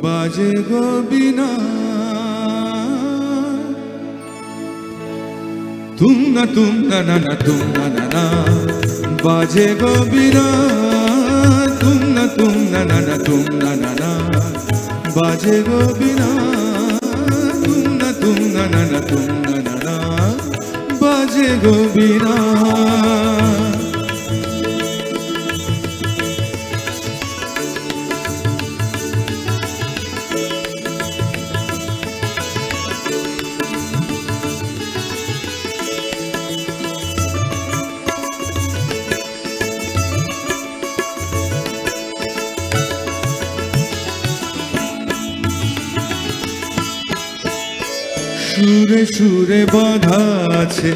बाजे गो बिना तुम ना ना तुम ना बाजे गो बिना तुम ना तुम ना बाजे गो बिना तुम ना बाजे गो बिना সুরে সুরে বাঁধা আছে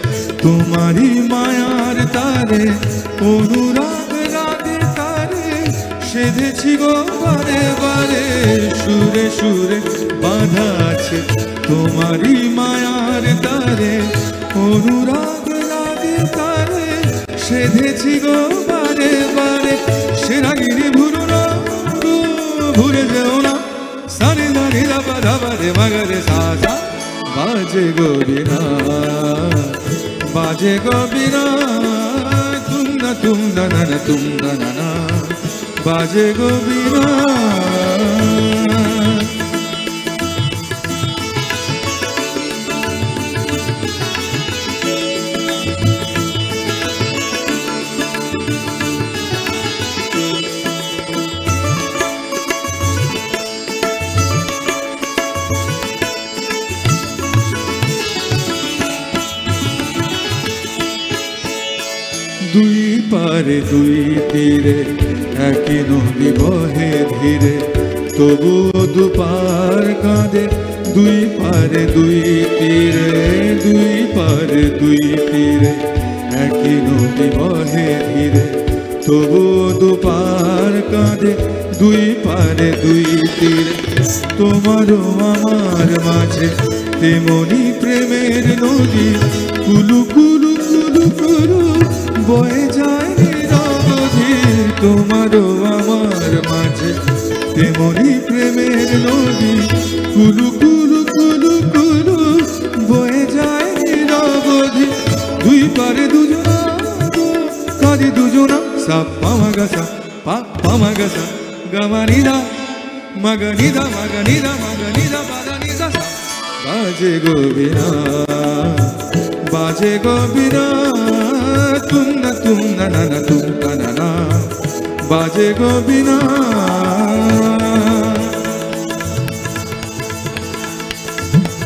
তোমারি মায়ার তারে অনুরাগ রাগে তারে সেধেছি গো বারে বারে সুরে সুরে বাঁধা আছে তোমারি মায়ার তারে অনুরাগ রাগে তারে সেধেছি গো বারে বারে সে রাগিনী ভুলো না ভুলে যেও না সারে দারে দাবা দাবা রে মাগারে সাজা बाजे गो बिना तुम ना तुम ना बाजे गो बिना দুই পারে দুই তীরে একই নদী বহে ধীরে তবুও দুপার কাঁদে দুই পারে দুই তীরে দুই পারে দুই তীরে একই নদী বহে ধীরে তবুও দুপার কাঁদে দুই পারে দুই তীরে তোমারও আমার মাঝে তেমনি প্রেমের নদী কুলু কুলু কুলু কুলু বয়ে যায় নিরবধি তোমারও আমার মাঝে তেমনি প্রেমের নদী কুলু কুলু কুলু কুলু বয়ে যায় নিরবধি দুই পারে দুজনা কাঁদে দুজনা সা পামাগাসা পামাগাসা গামানিদা মাগানিদা মাগানিদা মাগানিদা বাদানিদা বাজে গো বিনা तुम ना तुम ना बाजे गो बिना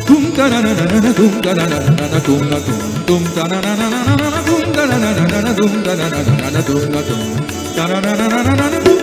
तुम ना तुम ना तुम ना तुम ना तुम